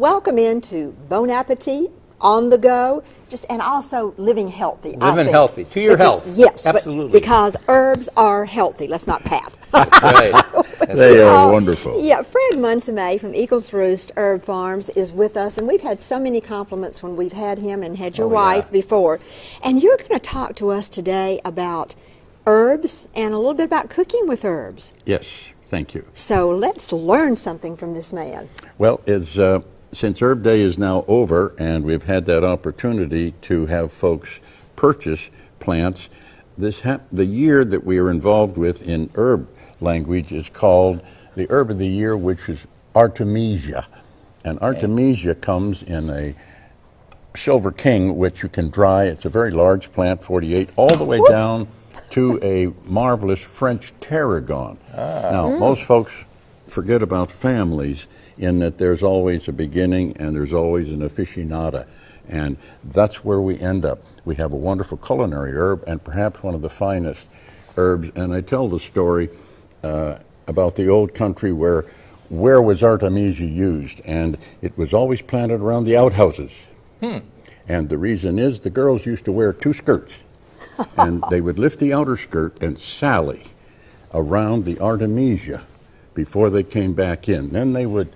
welcome into Bon Appetit, On the Go, and also living healthy. Living healthy, to your health. Yes, absolutely. Because herbs are healthy. Let's not pat. Right. They are wonderful. Yeah, Fred Muenzmay from Roost Herb Farms is with us, and we've had so many compliments when we've had him and had your wife before. And you're going to talk to us today about herbs and a little bit about cooking with herbs. Yes, thank you. So let's learn something from this man. Well, since Herb Day is now over and we've had that opportunity to have folks purchase plants, the year that we are involved with in herb language is called the Herb of the Year, which is Artemisia. And Artemisia comes in a Silver King, which you can dry. It's a very large plant, 48, all the way down to a marvelous French tarragon. Now, most folks forget about families in that there's always a beginning and there's always an aficionada. And that's where we end up. We have a wonderful culinary herb and perhaps one of the finest herbs. And I tell the story about the old country where was Artemisia used? And it was always planted around the outhouses. And the reason is the girls used to wear two skirts. And they would lift the outer skirt and sally around the Artemisia before they came back in. Then they would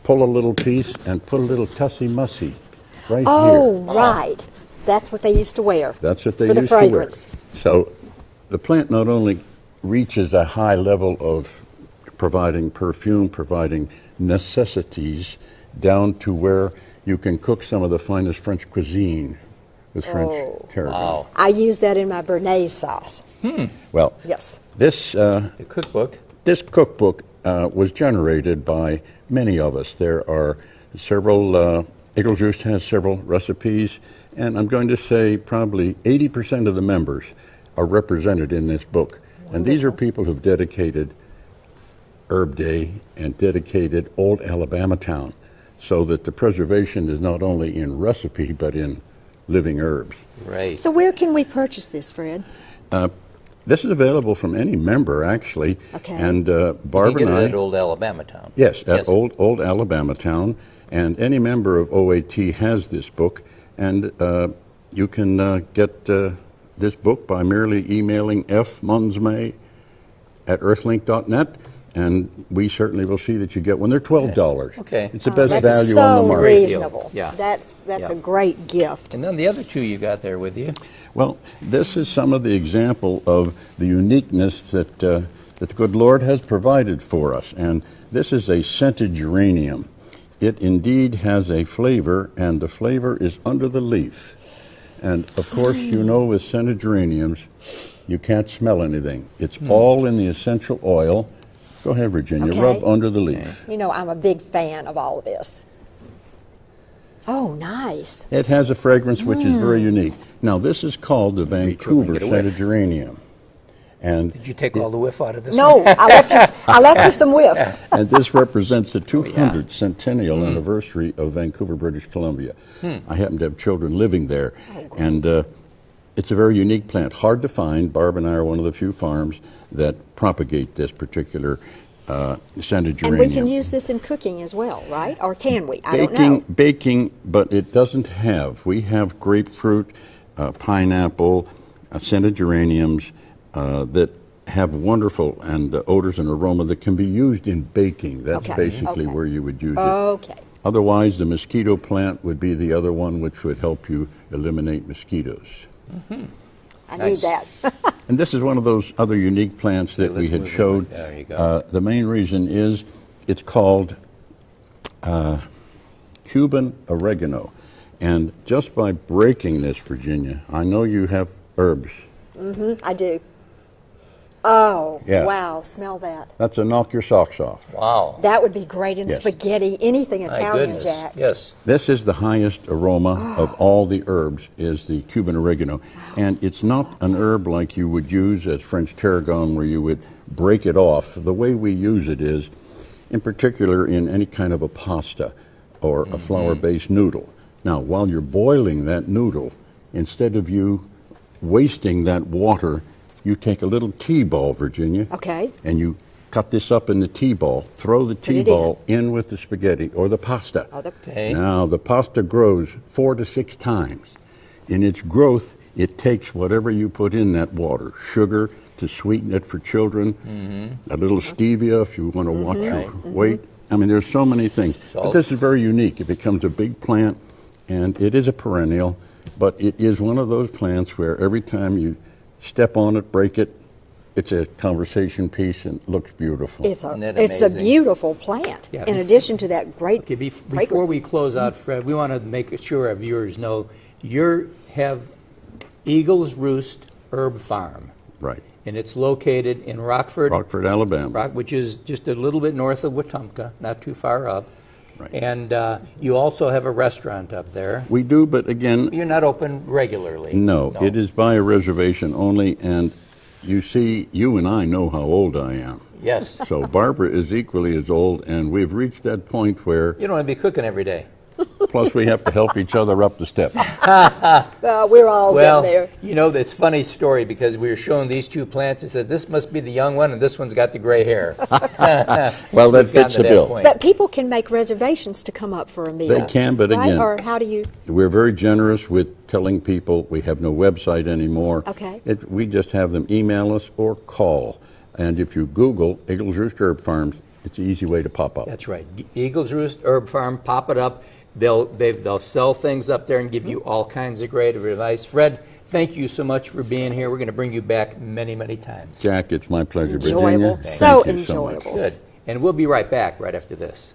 pull a little piece and put a little tussy-mussy right here. Oh, right. That's what they used to wear. That's what they for used the fragrance. to wear. So the plant not only reaches a high level of providing perfume, providing necessities, down to where you can cook some of the finest French cuisine with French tarragon. Wow. I use that in my Béarnaise sauce. Well, Yes. The cookbook. This cookbook was generated by many of us. There are several, Roost has several recipes, and I'm going to say probably 80% of the members are represented in this book. Wonderful. And these are people who've dedicated Herb Day and dedicated Old Alabama Town so that the preservation is not only in recipe but in living herbs. Right. So where can we purchase this, Fred? This is available from any member, actually. Okay. And You Barb get and it I... at Old Alabama Town. Yes, at Old Alabama Town. And any member of OAT has this book. And you can get this book by merely emailing Muenzmay at earthlink.net. And we certainly will see that you get one. They're $12. Okay. It's the best that's value so on the market. reasonable. Yeah. That's a great gift. And then the other two you got there with you. Well, this is some of the example of the uniqueness that the good Lord has provided for us. And this is a scented geranium. It indeed has a flavor, and the flavor is under the leaf. And, of course, you know with scented geraniums, you can't smell anything. It's all in the essential oil. Go ahead, Virginia. Okay. Rub under the leaf. You know, I'm a big fan of all of this. Oh, nice. It has a fragrance which is very unique. Now, this is called the Vancouver scented geranium. And Did you take all the whiff out of this No, one? I left you some whiff. and this represents the 200th centennial anniversary of Vancouver, British Columbia. I happen to have children living there. And it's a very unique plant, hard to find. Barb and I are one of the few farms that propagate this particular scented geranium. And we can use this in cooking as well, right? Or can we? I don't know. Baking, but it doesn't have. We have grapefruit, pineapple, scented geraniums that have wonderful and odors and aroma that can be used in baking. That's basically where you would use it. Okay. Otherwise, the mosquito plant would be the other one which would help you eliminate mosquitoes. I need that. And this is one of those other unique plants that we had showed. There you go. The main reason is it's called Cuban Oregano. And just by breaking this, Virginia, I know you have herbs. I do. Oh, Yeah. wow. Smell that. That's a knock your socks off. Wow. That would be great in Yes. spaghetti, anything My Italian, goodness. Jack. Yes. This is the highest aroma of all the herbs, is the Cuban oregano. And it's not an herb like you would use as French tarragon where you would break it off. The way we use it is, in particular, in any kind of a pasta or a flour-based noodle. Now, while you're boiling that noodle, instead of you wasting that water, you take a little tea ball, Virginia, Okay. and you cut this up in the T-ball, throw the T-ball in with the spaghetti or the pasta. Okay. Now, the pasta grows 4 to 6 times. In its growth, it takes whatever you put in that water, sugar to sweeten it for children, a little stevia if you want to watch your weight. I mean, there's so many things. But this is very unique. It becomes a big plant, and it is a perennial, but it is one of those plants where every time you step on it, break it, it's a conversation piece and looks beautiful. It's a beautiful plant. Yeah, in addition to that great Okay, before we close out, Fred, we want to make sure our viewers know you have Eagle's Roost Herb Farm. Right. And it's located in Rockford, Alabama. which is just a little bit north of Wetumpka, not too far up. Right. And you also have a restaurant up there. We do, but again... You're not open regularly. No, it is by a reservation only, and you see, you and I know how old I am. Yes. So Barbara is equally as old, and we've reached that point where... You don't have to be cooking every day. Plus, we have to help each other up the steps. We're all getting there. You know, it's a funny story because we were showing these two plants. It said, this must be the young one, and this one's got the gray hair. Well, that fits the bill. But people can make reservations to come up for a meal. They can, but right? again... Or how do you... We're very generous with telling people we have no website anymore. Okay. We just have them email us or call. And if you Google Eagle's Roost Herb Farms, it's an easy way to pop up. That's right. Eagle's Roost Herb Farm, pop it up. They'll sell things up there and give you all kinds of great advice. Fred, thank you so much for being here. We're going to bring you back many, many times. Jack, it's my pleasure. Enjoyable. Virginia, So thank you enjoyable. So much. Good. And we'll be right back right after this.